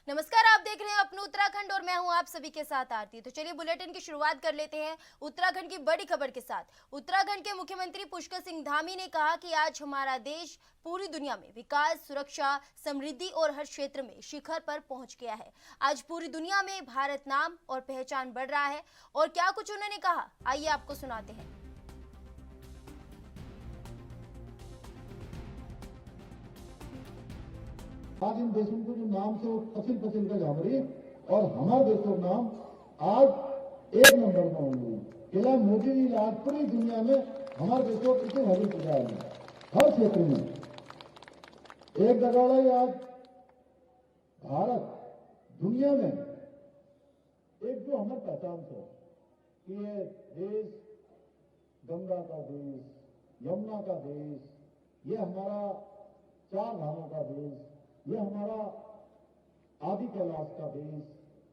नमस्कार, आप देख रहे हैं अपना उत्तराखंड और मैं हूं आप सभी के साथ आरती। तो चलिए बुलेटिन की शुरुआत कर लेते हैं उत्तराखंड की बड़ी खबर के साथ। उत्तराखंड के मुख्यमंत्री पुष्कर सिंह धामी ने कहा कि आज हमारा देश पूरी दुनिया में विकास, सुरक्षा, समृद्धि और हर क्षेत्र में शिखर पर पहुंच गया है। आज पूरी दुनिया में भारत नाम और पहचान बढ़ रहा है। और क्या कुछ उन्होंने कहा, आइए आपको सुनाते हैं। आज इन देशों को जो नाम से वो पचिल पचिल का जाम रही और हमारे देश का नाम आज एक नंबर में होंगे। केला मोदी जी आज पूरी दुनिया में हमारे देश को इतने हरी है हर क्षेत्र में एक दगाड़ा ही आज भारत दुनिया में एक जो हमारी पहचान से कि ये देश गंगा का देश, यमुना का देश, ये हमारा चार धामों का देश, ये हमारा आदि कैलाश का देश,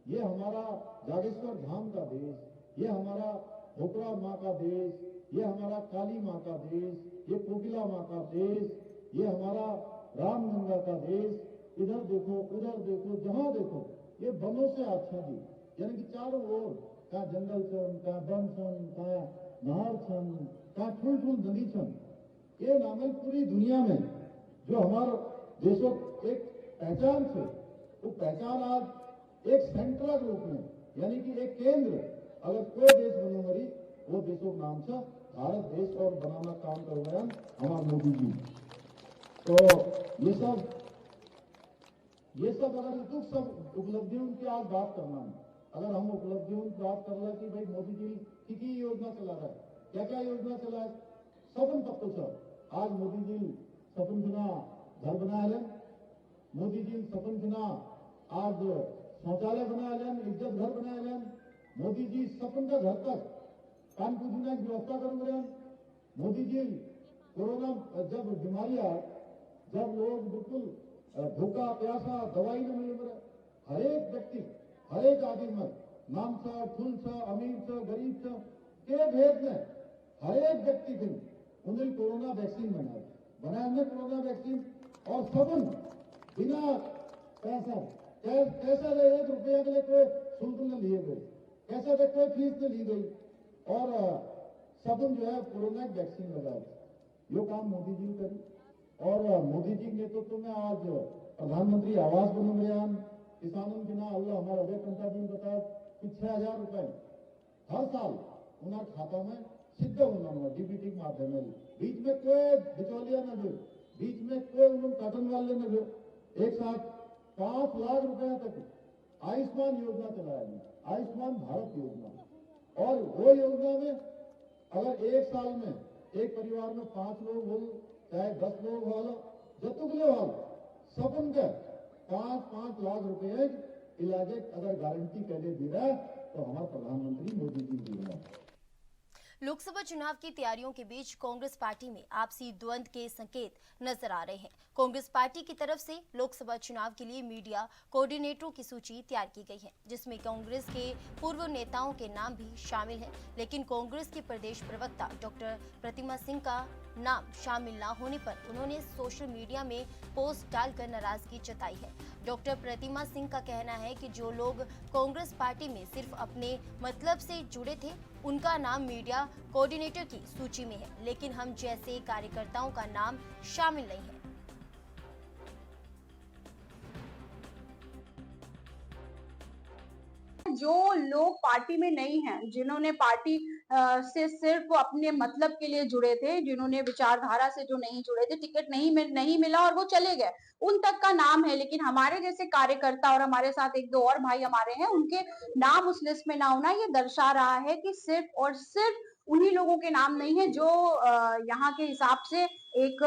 ये हमारा जागेश्वर धाम का देश, ये हमारा भोपरा माँ का देश, ये हमारा काली माँ का देश, ये कोकिला माँ का देश, ये हमारा रामगंगा का देश। इधर देखो उधर देखो जहां देखो ये वनों से आच्छादित, यानी कि चारों ओर कहाँ जंगल छन, कहाँ वन छन, कहाँ नहर छन, कहाँ ठुल ठुल नदी छन। ये नामल पूरी दुनिया में जो हमारा देशों एक पहचान से वो पहचान आज एक सेंटर के रूप में, यानी कि एक केंद्र अगर कोई देश बनो मरी वो देशों के नाम से भारत देश और बनाना काम कर रहे हैं हमारे मोदी जी। तो ये सब अगर दुख सब उपलब्धियों की आज बात करना है, अगर हम उपलब्धियों की बात कर रहे हैं कि भाई मोदी जी की योजना चला रहा है, क्या क्या योजना चला है, सपन पत्तों से आज मोदी जी सपन बिना घर बनाया लें, मोदी जी सपन बिना आज शौचालय बनाया लें, इज्जत घर बनाया लें, मोदी जी सपन का घर तक कान पूजने की व्यवस्था करेंगे रहे। मोदी जी कोरोना जब बीमारी आए, जब लोग बिल्कुल भूखा प्यासा दवाई न मिले मेरे हर एक व्यक्ति हर एक आदमी में नाम सा फूल सा अमीर सा गरीब सा के भेद में हर एक व्यक्ति को उन्हें कोरोना वैक्सीन बनाया कोरोना वैक्सीन और सबन बिना पैसा कैसा दे 1 रुपया के लिए कोई शुल्क न लिए गए, कैसा दे कोई फीस न ली गई और सबन जो है कोरोना वैक्सीन लगाए। यो काम मोदी जी ने करी और मोदी जी के नेतृत्व में आज प्रधानमंत्री आवास बन गया। किसानों के ना अल्लाह हमारा अजय कंटा जी ने बताया कि 6,000 रुपए हर साल उनके खाता में सीधे उन्होंने डीबीटी के माध्यम में, बीच में कोई बिचौलिया न दे, बीच में कोई उन्होंने काटन वाले न दे, एक साथ 5 लाख रुपए तक आयुष्मान योजना चलाया, आयुष्मान भारत योजना। और वो योजना में अगर एक साल में एक परिवार में 5 लोग हो चाहे 10 लोग हो जतुगले हो सब उनके 5-5 लाख रुपए इलाज अगर गारंटी पहले दे रहा है तो हमारा प्रधानमंत्री मोदी जी दे रहा है। लोकसभा चुनाव की तैयारियों के बीच कांग्रेस पार्टी में आपसी द्वंद्व के संकेत नजर आ रहे हैं। कांग्रेस पार्टी की तरफ से लोकसभा चुनाव के लिए मीडिया कोऑर्डिनेटरों की सूची तैयार की गई है, जिसमें कांग्रेस के पूर्व नेताओं के नाम भी शामिल हैं। लेकिन कांग्रेस के प्रदेश प्रवक्ता डॉक्टर प्रतिमा सिंह का नाम शामिल न होने पर उन्होंने सोशल मीडिया में पोस्ट डालकर नाराजगी जताई है। डॉक्टर प्रतिमा सिंह का कहना है कि जो लोग कांग्रेस पार्टी में सिर्फ अपने मतलब से जुड़े थे उनका नाम मीडिया कोऑर्डिनेटर की सूची में है, लेकिन हम जैसे कार्यकर्ताओं का नाम शामिल नहीं है। जो लोग पार्टी में नहीं हैं, जिन्होंने पार्टी से सिर्फ अपने मतलब के लिए जुड़े थे, जिन्होंने विचारधारा से जो नहीं जुड़े थे, टिकट नहीं मिला और वो चले गए, उन तक का नाम है। लेकिन हमारे जैसे कार्यकर्ता और हमारे साथ 1-2 और भाई हमारे हैं, उनके नाम उस लिस्ट में ना होना ये दर्शा रहा है कि सिर्फ और सिर्फ उन्हीं लोगों के नाम नहीं है जो यहाँ के हिसाब से एक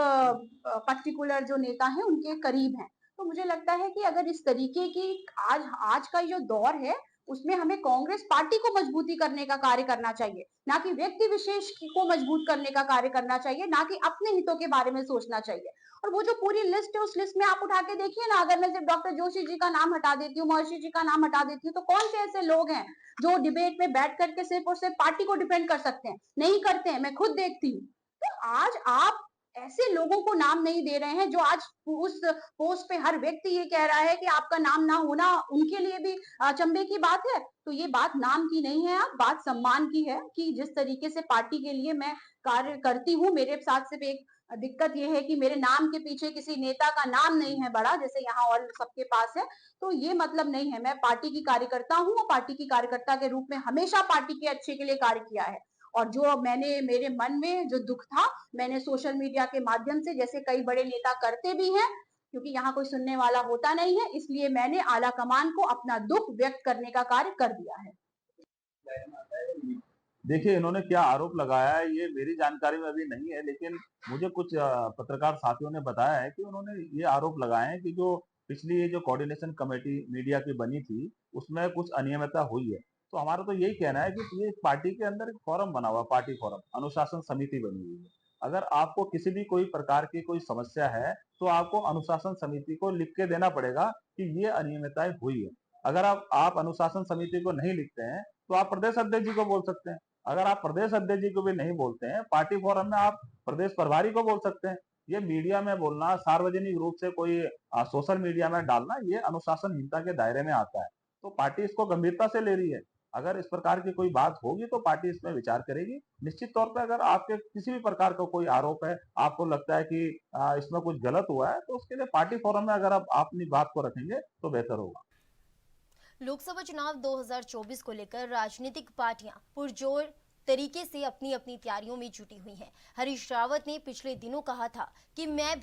पर्टिकुलर जो नेता है उनके करीब हैं। तो मुझे लगता है कि अगर इस तरीके की आज का जो दौर है उसमें हमें कांग्रेस पार्टी को मजबूती करने का कार्य करना चाहिए, ना कि व्यक्ति विशेष को मजबूत करने का कार्य करना चाहिए, ना कि अपने हितों के बारे में सोचना चाहिए। और वो जो पूरी लिस्ट है उस लिस्ट में आप उठा के देखिए ना, अगर मैं सिर्फ डॉक्टर जोशी जी का नाम हटा देती हूँ, महर्षि जी का नाम हटा देती हूँ, तो कौन से ऐसे लोग हैं जो डिबेट में बैठ करके सिर्फ और सिर्फ पार्टी को डिपेंड कर सकते हैं? नहीं करते हैं, मैं खुद देखती हूँ। तो आज आप ऐसे लोगों को नाम नहीं दे रहे हैं जो आज उस पोस्ट पे हर व्यक्ति ये कह रहा है कि आपका नाम ना होना उनके लिए भी अचंभे की बात है। तो ये बात नाम की नहीं है, अब बात सम्मान की है कि जिस तरीके से पार्टी के लिए मैं कार्य करती हूँ, मेरे साथ सिर्फ एक दिक्कत ये है कि मेरे नाम के पीछे किसी नेता का नाम नहीं है बड़ा, जैसे यहाँ और सबके पास है। तो ये मतलब नहीं है, मैं पार्टी की कार्यकर्ता हूँ और पार्टी की कार्यकर्ता के रूप में हमेशा पार्टी के अच्छे के लिए कार्य किया है। और जो मैंने मेरे मन में जो दुख था, मैंने सोशल मीडिया के माध्यम से, जैसे कई बड़े नेता करते भी हैं, क्योंकि यहाँ कोई सुनने वाला होता नहीं है, इसलिए मैंने आला कमान को अपना दुख व्यक्त करने का कार्य कर दिया है। देखिए, इन्होंने क्या आरोप लगाया है ये मेरी जानकारी में अभी नहीं है, लेकिन मुझे कुछ पत्रकार साथियों ने बताया है कि उन्होंने ये आरोप लगाए हैं कि जो पिछली ये जो कोऑर्डिनेशन कमेटी मीडिया की बनी थी, उसमें कुछ अनियमितता हुई है। तो हमारा तो यही कहना है कि ये पार्टी के अंदर एक फोरम बना हुआ है, पार्टी फोरम, अनुशासन समिति बनी हुई है। अगर आपको किसी भी कोई प्रकार की कोई समस्या है, तो आपको अनुशासन समिति को लिख के देना पड़ेगा कि ये अनियमितताएं हुई है। अगर आप अनुशासन समिति को नहीं लिखते हैं, तो आप प्रदेश अध्यक्ष जी को बोल सकते हैं। अगर आप प्रदेश अध्यक्ष जी को भी नहीं बोलते हैं, पार्टी फोरम में आप प्रदेश प्रभारी को बोल सकते हैं। ये मीडिया में बोलना, सार्वजनिक रूप से कोई सोशल मीडिया में डालना, ये अनुशासनहीनता के दायरे में आता है। तो पार्टी इसको गंभीरता से ले रही है। अगर इस प्रकार की कोई बात होगी तो पार्टी इसमें विचार करेगी। निश्चित तौर पे अगर आपके किसी भी प्रकार का कोई आरोप है, आपको लगता है कि इसमें कुछ गलत हुआ है, तो उसके लिए पार्टी फोरम में अगर आप अपनी बात को रखेंगे तो बेहतर होगा। लोकसभा चुनाव 2024 को लेकर राजनीतिक पार्टियां पुरजोर तरीके से अपनी अपनी तैयारियों में जुटी हुई हैं। हरीश रावत ने पिछले दिनों कहा था कि मैं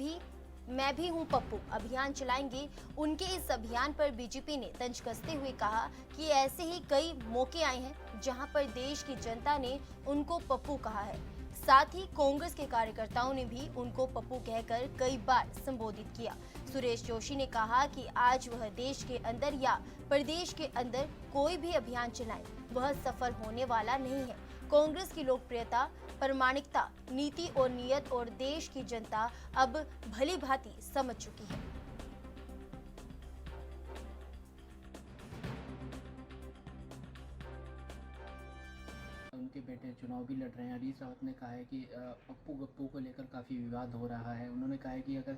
भी हूं पप्पू अभियान चलाएंगे। उनके इस अभियान पर बीजेपी ने तंज कसते हुए कहा कि ऐसे ही कई मौके आए हैं जहां पर देश की जनता ने उनको पप्पू कहा है। साथ ही कांग्रेस के कार्यकर्ताओं ने भी उनको पप्पू कहकर कई बार संबोधित किया। सुरेश जोशी ने कहा कि आज वह देश के अंदर या प्रदेश के अंदर कोई भी अभियान चलाए, वह सफल होने वाला नहीं है। कांग्रेस की लोकप्रियता, प्रामाणिकता, नीति और नियत और देश की जनता अब भली भांति समझ चुकी है। उनके बेटे चुनाव भी लड़ रहे हैं। हरीश रावत ने कहा है कि पप्पू गप्पू को लेकर काफ़ी विवाद हो रहा है। उन्होंने कहा है कि अगर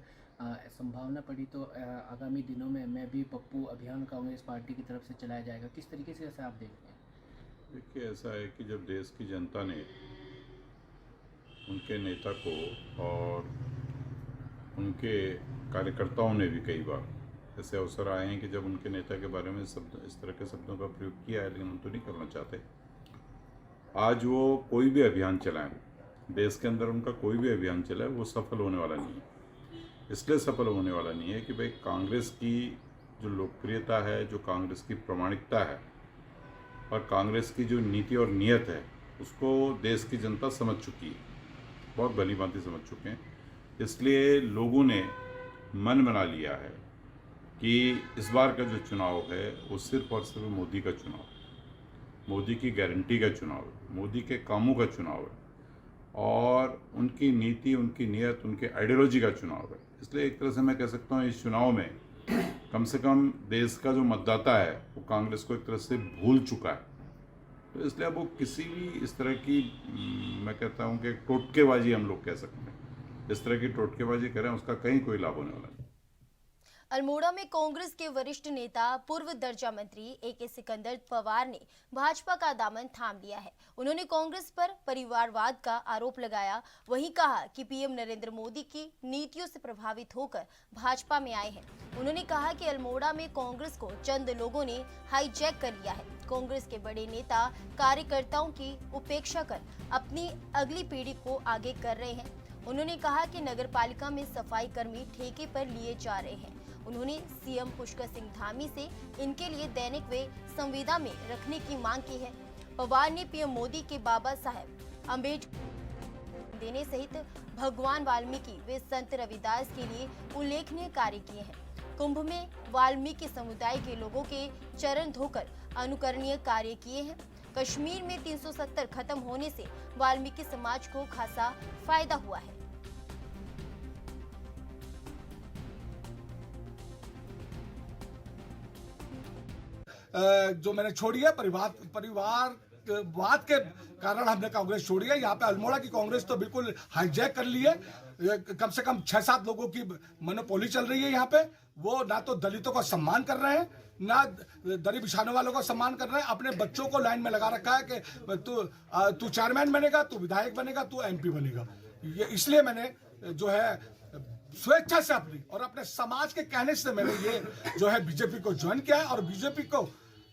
संभावना पड़ी तो आगामी दिनों में मैं भी पप्पू अभियान कांग्रेस पार्टी की तरफ से चलाया जाएगा। किस तरीके से ऐसा आप देखते हैं? देखिए, ऐसा है कि जब देश की जनता ने उनके नेता को और उनके कार्यकर्ताओं ने भी कई बार ऐसे अवसर आए हैं कि जब उनके नेता के बारे में इस तरह के शब्दों का प्रयोग किया है, लेकिन हम तो नहीं करना चाहते। आज वो कोई भी अभियान चलाएं, देश के अंदर उनका कोई भी अभियान चलाए, वो सफल होने वाला नहीं है। इसलिए सफल होने वाला नहीं है कि भाई कांग्रेस की जो लोकप्रियता है, जो कांग्रेस की प्रामाणिकता है और कांग्रेस की जो नीति और नियत है, उसको देश की जनता समझ चुकी है, बहुत भली भांति समझ चुके हैं। इसलिए लोगों ने मन बना लिया है कि इस बार का जो चुनाव है वो सिर्फ और सिर्फ मोदी का चुनाव है, मोदी की गारंटी का चुनाव है, मोदी के कामों का चुनाव है और उनकी नीति, उनकी नियत, उनके आइडियोलॉजी का चुनाव है। इसलिए एक तरह से मैं कह सकता हूँ इस चुनाव में कम से कम देश का जो मतदाता है वो कांग्रेस को एक तरह से भूल चुका है। तो इसलिए अब वो किसी भी इस तरह की, मैं कहता हूँ कि टोटकेबाजी हम लोग कह सकते हैं, इस तरह की टोटकेबाजी करें उसका कहीं कोई लाभ होने वाला नहीं। अल्मोड़ा में कांग्रेस के वरिष्ठ नेता पूर्व दर्जा मंत्री ए.के. सिकंदर पवार ने भाजपा का दामन थाम लिया है। उन्होंने कांग्रेस पर परिवारवाद का आरोप लगाया, वहीं कहा कि पीएम नरेंद्र मोदी की नीतियों से प्रभावित होकर भाजपा में आए हैं। उन्होंने कहा कि अल्मोड़ा में कांग्रेस को चंद लोगों ने हाईजैक कर लिया है। कांग्रेस के बड़े नेता कार्यकर्ताओं की उपेक्षा कर अपनी अगली पीढ़ी को आगे कर रहे हैं। उन्होंने कहा कि नगरपालिका में सफाई कर्मी ठेके पर लिए जा रहे हैं। उन्होंने सीएम पुष्कर सिंह धामी से इनके लिए दैनिक वे संविदा में रखने की मांग की है। पवार ने पीएम मोदी के बाबा साहेब अम्बेडकर देने सहित भगवान वाल्मीकि व संत रविदास के लिए उल्लेखनीय कार्य किए हैं। कुंभ में वाल्मीकि समुदाय के लोगों के चरण धोकर अनुकरणीय कार्य किए हैं। कश्मीर में 370 खत्म होने से वाल्मीकि समाज को खासा फायदा हुआ है। जो मैंने छोड़ी है परिवारवाद के कारण हमने कांग्रेस छोड़ी है। यहाँ पे अल्मोड़ा की कांग्रेस तो बिल्कुल हाईजैक कर ली है कम से कम 6-7 लोगों की मोनोपोली चल रही है यहाँ पे। वो ना तो दलितों का सम्मान कर रहे हैं, ना दरी बिछाने वालों का सम्मान कर रहे हैं। अपने बच्चों को लाइन में लगा रखा है कि तू चेयरमैन बनेगा, तू विधायक बनेगा, तू MP बनेगा। ये इसलिए मैंने जो है स्वेच्छा से अपनी और अपने समाज के कहने से मैंने ये जो है बीजेपी को ज्वाइन किया है। और बीजेपी को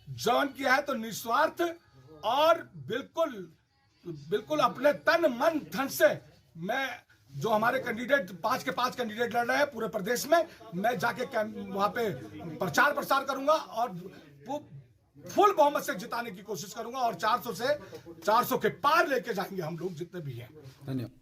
ज्वाइन किया है तो निस्वार्थ और बिल्कुल अपने तन मन धन से मैं जो हमारे कैंडिडेट 5 के 5 कैंडिडेट लड़ रहे हैं पूरे प्रदेश में, मैं जाके वहां पे प्रचार प्रसार करूंगा और फुल बहुमत से जिताने की कोशिश करूंगा और 400 के पार लेके जाएंगे हम लोग जितने भी हैं। धन्यवाद।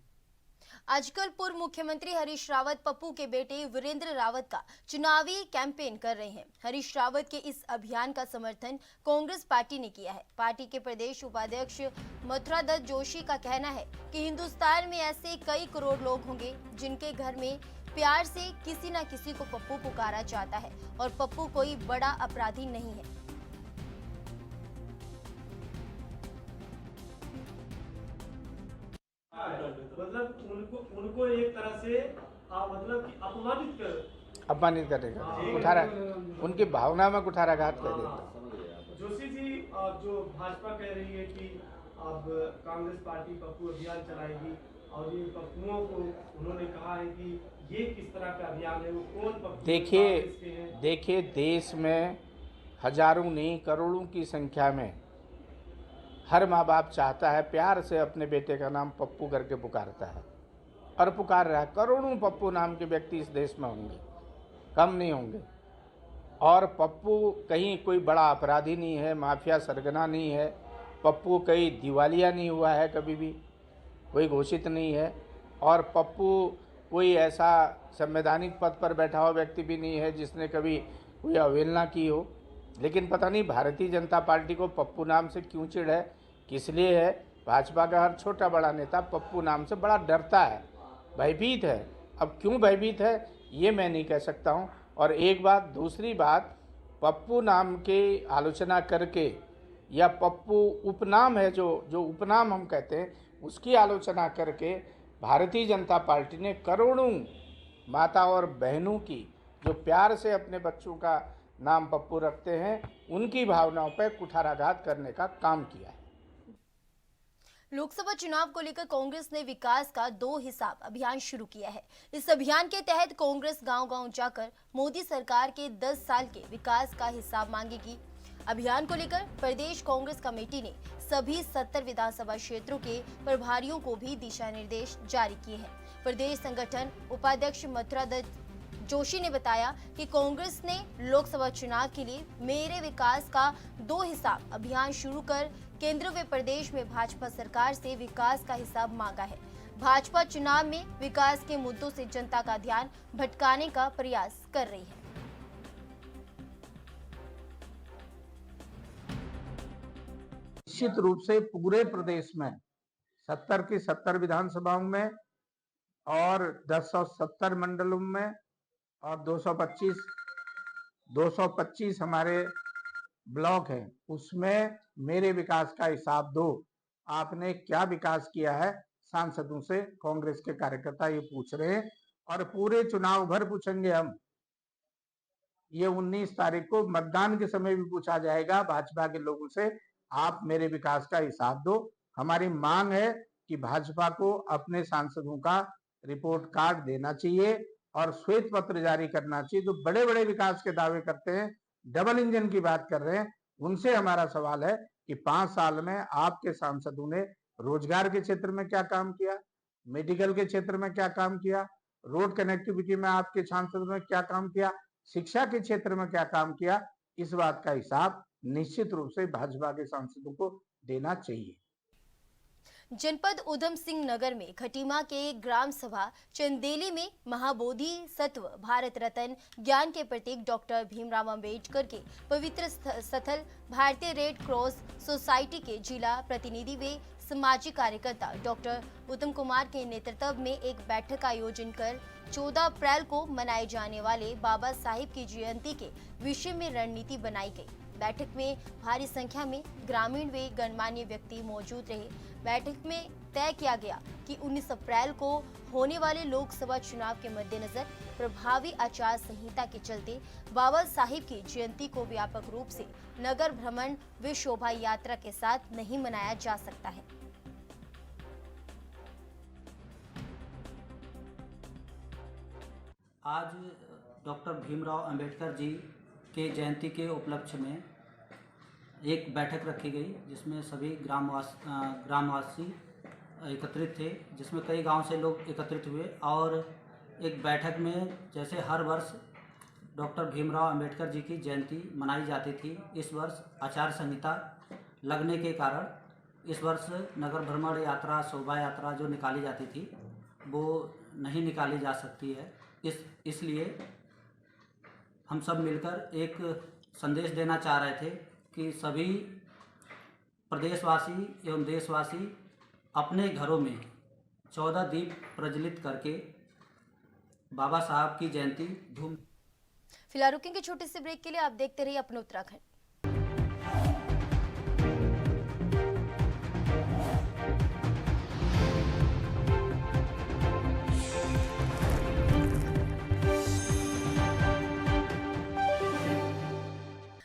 आजकल पूर्व मुख्यमंत्री हरीश रावत पप्पू के बेटे वीरेंद्र रावत का चुनावी कैंपेन कर रहे हैं। हरीश रावत के इस अभियान का समर्थन कांग्रेस पार्टी ने किया है। पार्टी के प्रदेश उपाध्यक्ष मथुरा दत्त जोशी का कहना है कि हिंदुस्तान में ऐसे कई करोड़ लोग होंगे जिनके घर में प्यार से किसी न किसी को पप्पू पुकारा जाता है और पप्पू कोई बड़ा अपराधी नहीं है। मतलब उनको एक तरह से मतलब कि अपमानित करेगा, कुठारा, उनकी भावना में कुठाराघात कर देता। जोशी जी जो भाजपा कह रही है कि अब कांग्रेस पार्टी पप्पू अभियान चलाएगी और ये पप्पुओं को उन्होंने कहा है कि ये किस तरह का अभियान है, वो कौन पप्पू? देखिए देश में हजारों नहीं करोड़ों की संख्या में हर माँ बाप चाहता है, प्यार से अपने बेटे का नाम पप्पू करके पुकारता है और पुकार रहा है। करोड़ों पप्पू नाम के व्यक्ति इस देश में होंगे, कम नहीं होंगे। और पप्पू कहीं कोई बड़ा अपराधी नहीं है, माफिया सरगना नहीं है। पप्पू कहीं दिवालिया नहीं हुआ है, कभी भी कोई घोषित नहीं है। और पप्पू कोई ऐसा संवैधानिक पद पर बैठा हुआ व्यक्ति भी नहीं है जिसने कभी कोई अवहेलना की हो। लेकिन पता नहीं भारतीय जनता पार्टी को पप्पू नाम से क्यों चिढ़ है, किस लिए है। भाजपा का हर छोटा बड़ा नेता पप्पू नाम से बड़ा डरता है, भयभीत है। अब क्यों भयभीत है ये मैं नहीं कह सकता हूँ। और एक बात, दूसरी बात, पप्पू नाम की आलोचना करके या पप्पू उपनाम है जो उपनाम हम कहते हैं उसकी आलोचना करके भारतीय जनता पार्टी ने करोड़ों माता और बहनों की जो प्यार से अपने बच्चों का नाम पप्पू रखते हैं उनकी भावनाओं पर कुठाराघात करने का काम किया है। लोकसभा चुनाव को लेकर कांग्रेस ने विकास का 2 हिसाब अभियान शुरू किया है। इस अभियान के तहत कांग्रेस गांव-गांव जाकर मोदी सरकार के 10 साल के विकास का हिसाब मांगेगी। अभियान को लेकर प्रदेश कांग्रेस कमेटी ने सभी 70 विधानसभा क्षेत्रों के प्रभारियों को भी दिशा निर्देश जारी किए हैं। प्रदेश संगठन उपाध्यक्ष मथुरा दत्त जोशी ने बताया कि कांग्रेस ने लोकसभा चुनाव के लिए मेरे विकास का 2 हिसाब अभियान शुरू कर केंद्र व प्रदेश में भाजपा सरकार से विकास का हिसाब मांगा है। भाजपा चुनाव में विकास के मुद्दों से जनता का ध्यान भटकाने का प्रयास कर रही है। निश्चित रूप से पूरे प्रदेश में 70 की 70 विधानसभाओं में और 1070 मंडलों में और 225 हमारे ब्लॉक हैं, उसमें मेरे विकास का हिसाब दो। आपने क्या विकास किया है? सांसदों से कांग्रेस के कार्यकर्ता ये पूछ रहे हैं और पूरे चुनाव भर पूछेंगे हम। ये 19 तारीख को मतदान के समय भी पूछा जाएगा भाजपा के लोगों से, आप मेरे विकास का हिसाब दो। हमारी मांग है कि भाजपा को अपने सांसदों का रिपोर्ट कार्ड देना चाहिए और श्वेत पत्र जारी करना चाहिए। जो बड़े बड़े विकास के दावे करते हैं, डबल इंजन की बात कर रहे हैं, उनसे हमारा सवाल है कि 5 साल में आपके सांसदों ने रोजगार के क्षेत्र में क्या काम किया, मेडिकल के क्षेत्र में क्या काम किया, रोड कनेक्टिविटी में आपके सांसदों ने क्या काम किया, शिक्षा के क्षेत्र में क्या काम किया। इस बात का हिसाब निश्चित रूप से भाजपा के सांसदों को देना चाहिए। जनपद उधम सिंह नगर में खटीमा के ग्राम सभा चंदेली में महाबोधि सत्व भारत रत्न ज्ञान के प्रतीक डॉक्टर भीमराव अंबेडकर के पवित्र स्थल भारतीय रेड क्रॉस सोसाइटी के जिला प्रतिनिधि व सामाजिक कार्यकर्ता डॉक्टर उत्तम कुमार के नेतृत्व में एक बैठक का आयोजन कर 14 अप्रैल को मनाए जाने वाले बाबा साहिब की जयंती के विषय में रणनीति बनाई गई। बैठक में भारी संख्या में ग्रामीण व गणमान्य व्यक्ति मौजूद रहे। बैठक में तय किया गया कि 19 अप्रैल को होने वाले लोकसभा चुनाव के मद्देनजर प्रभावी आचार संहिता के चलते बाबा साहिब की जयंती को व्यापक रूप से नगर भ्रमण व शोभा यात्रा के साथ नहीं मनाया जा सकता है। आज डॉक्टर भीमराव अंबेडकर जी के जयंती के उपलक्ष्य में एक बैठक रखी गई, जिसमें सभी ग्रामवासी एकत्रित थे, जिसमें कई गांव से लोग एकत्रित हुए। और एक बैठक में जैसे हर वर्ष डॉक्टर भीमराव अंबेडकर जी की जयंती मनाई जाती थी, इस वर्ष आचार संहिता लगने के कारण इस वर्ष नगर भ्रमण यात्रा, शोभा यात्रा जो निकाली जाती थी वो नहीं निकाली जा सकती है। इसलिए हम सब मिलकर एक संदेश देना चाह रहे थे कि सभी प्रदेशवासी एवं देशवासी अपने घरों में 14 दीप प्रज्वलित करके बाबा साहब की जयंती धूम। फिलहाल रुकेंगे छोटे से ब्रेक के लिए, आप देखते रहिए अपने उत्तराखंड।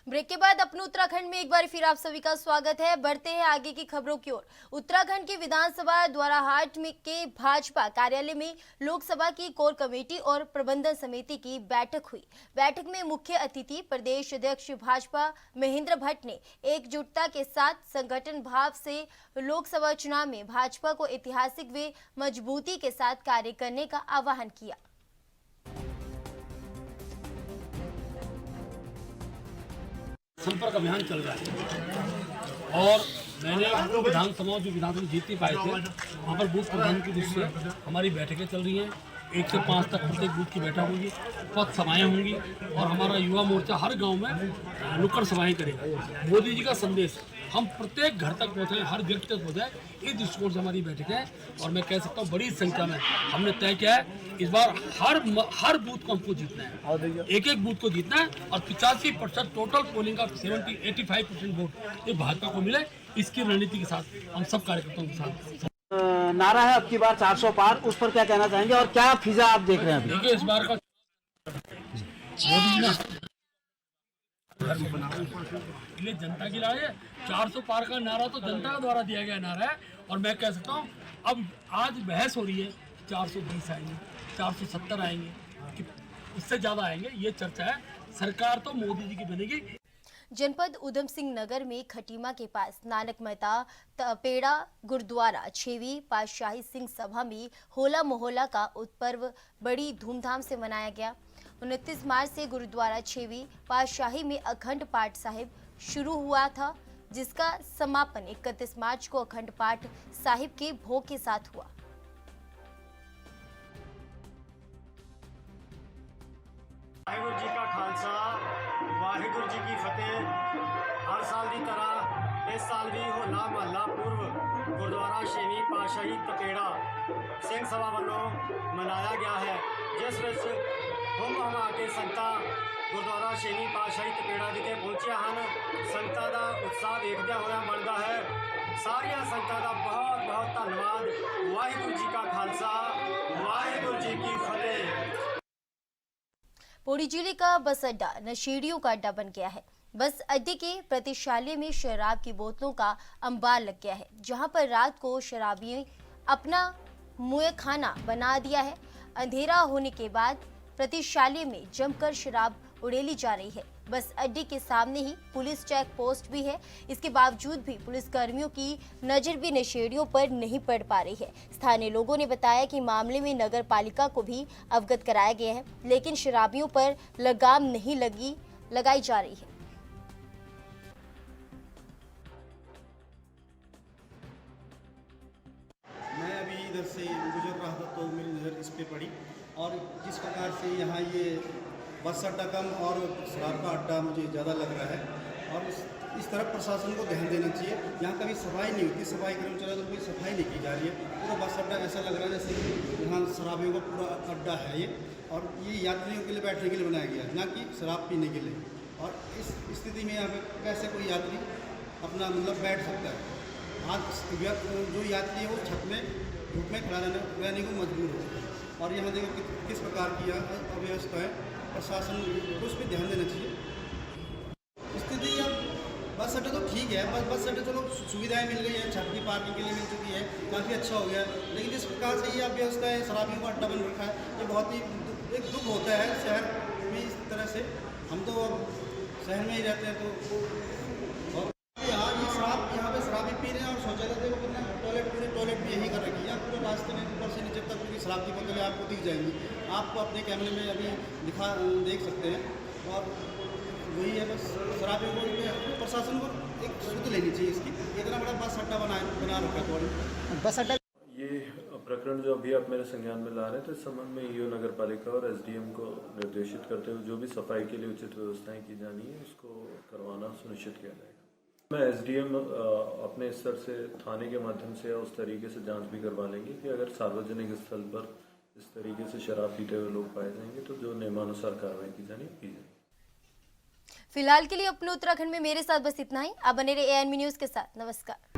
ब्रेक के बाद अपने उत्तराखंड में एक बार फिर आप सभी का स्वागत है। बढ़ते हैं आगे की खबरों की ओर। उत्तराखंड की विधानसभा द्वाराहाट में के भाजपा कार्यालय में लोकसभा की कोर कमेटी और प्रबंधन समिति की बैठक हुई। बैठक में मुख्य अतिथि प्रदेश अध्यक्ष भाजपा महेंद्र भट्ट ने एकजुटता के साथ संगठन भाव से लोकसभा चुनाव में भाजपा को ऐतिहासिक व मजबूती के साथ कार्य करने का आह्वान किया। संपर्क अभियान चल रहा है और मैंने विधानसभा जो विधानसभा जीत नहीं पाए थे वहाँ पर बूथ प्रधान की दृष्टि से हमारी बैठकें चल रही हैं। 1 से 5 तक प्रत्येक बूथ की बैठक होगी, पथ सभाएं होंगी और हमारा युवा मोर्चा हर गांव में नुक्कड़ सभाएं करेगा। मोदी जी का संदेश हम प्रत्येक घर तक पहुँचाएं, हर व्यक्ति तक पहुँचाएं, इस दृष्टिकोण से हमारी बैठक है। और मैं कह सकता हूँ बड़ी संख्या में हमने तय किया है इस बार हर बूथ को हमको जीतना है, एक बूथ को जीतना है और 85% टोटल पोलिंग का 85% वोट ये भाजपा को मिले, इसकी रणनीति के साथ हम सब कार्यकर्ताओं के साथ। नारा है अब की बार 400 पार, उस पर क्या कहना चाहेंगे और क्या फिजा आप देख रहे हैं? देखिए इस बार का मोदी जनता की राय है। 400 पार का नारा तो जनता द्वारा दिया गया नारा है और मैं कह सकता हूँ अब आज बहस हो रही है 420 आएंगे, 470 आएंगे कि इससे ज्यादा आएंगे, ये चर्चा है। सरकार तो मोदी जी की बनेगी। जनपद उधम सिंह नगर में खटीमा के पास नानक मेहता तपेड़ा गुरुद्वारा 6वीं पातशाही सिंह सभा में होला मोहल्ला का उत्पर्व बड़ी धूमधाम से मनाया गया। 29 मार्च से गुरुद्वारा 6वीं पातशाही में अखंड पाठ साहिब शुरू हुआ था, जिसका समापन 31 मार्च को अखंड पाठ साहिब के भोग के साथ हुआ। वाहिगुरु जी का खालसा, वाहिगुरु जी की फतेह। हर साल की तरह इस साल भी होला महला पूर्व गुरुद्वारा 6वीं पातशाही तपेड़ा सिंह सभा वालों मनाया गया है, जिस विच हुम हमा के संगतां गुरुद्वारा 6वीं पातशाही तपेड़ा विखे पहुंचिया हैं। संगतां दा उत्साह देखदे होया बनदा है। सारिया संगतां दा बहुत बहुत धन्यवाद। वाहिगुरु जी का खालसा, वाहिगुरु जी की फतेह। पौड़ी जिले का बस अड्डा नशेड़ियों का अड्डा बन गया है। बस अड्डे के प्रतिशाले में शराब की बोतलों का अंबार लग गया है, जहां पर रात को शराबी अपना मुँह खाना बना दिया है। अंधेरा होने के बाद प्रतिशाले में जमकर शराब उड़ेली जा रही है। बस अड्डे के सामने ही पुलिस चेक पोस्ट भी है, इसके बावजूद भी पुलिस कर्मियों की नजर भी नशेड़ियों पर नहीं पड़ पा रही है। स्थानीय लोगों ने बताया कि मामले में नगर पालिका को भी अवगत कराया गया है, लेकिन शराबियों पर लगाम नहीं लगाई जा रही है। मैं अभी इधर से गुजर रहा था तो मेरी नज़र इस पे पड़ी और जिस प्रकार से यहाँ ये बस अड्डा कम और शराब का अड्डा मुझे ज़्यादा लग रहा है और इस तरफ प्रशासन को ध्यान देना चाहिए। यहाँ कभी सफाई नहीं होती, सफाई कर्मचारी तो कोई सफाई नहीं की जा रही है। पूरा बस अड्डा ऐसा लग रहा है जैसे कि यहाँ शराबियों का पूरा अड्डा है ये, और ये यात्रियों के लिए बैठने के लिए बनाया गया है, ना कि शराब पीने के लिए। और इस स्थिति में यहाँ पे कैसे कोई यात्री अपना मतलब बैठ सकता है? जो यात्री है वो छत में धूप में खड़ा रहने को मजबूर हो। और यहाँ देखो किस प्रकार की अव्यवस्था है, प्रशासन को उस पर ध्यान देना चाहिए। स्थिति अब बस अड्डा तो ठीक है, बस अड्डा चलो सुविधाएं मिल गई है, छत की पार्किंग के लिए मिल चुकी है, काफ़ी अच्छा हो गया। लेकिन जिस प्रकार से ये अव्यवस्था है, शराबियों का अड्डा बन रखा है, ये बहुत ही एक दुख होता है शहर में इस तरह से। हम तो अब शहर में ही रहते हैं तो, और यहाँ पे शराबी पी रहे हैं और शौचालय देखो कितना टॉयलेट भी यही कर रखी है। पूरे रास्ते में ऊपर से नीचे तक पूरी शराब की बोतलें आपको दिख जाएंगी, आपको अपने कैमरे में अभी देख सकते हैं। और वही है, बस शराबियों को प्रशासन को एक सुध लेनी चाहिए इसकी। इतना बड़ा बस अड्डा बना रखा है बस अड्डा। ये प्रकरण जो अभी आप मेरे संज्ञान में ला रहे हैं, तो इस संबंध में ईओ नगर पालिका और एसडीएम को निर्देशित करते हुए जो भी सफाई के लिए उचित व्यवस्थाएं की जानी है उसको करवाना सुनिश्चित किया जाएगा। मैं एसडीएम अपने स्तर से थाने के माध्यम से या उस तरीके से जांच भी करवा लेंगे कि अगर सार्वजनिक स्थल पर इस तरीके से शराब पीते हुए लोग पाए जाएंगे तो जो नियमानुसार कार्रवाई की जानी की जाएगी। फिलहाल के लिए अपने उत्तराखंड में मेरे साथ बस इतना ही। आप बने रहे ANB न्यूज के साथ। नमस्कार।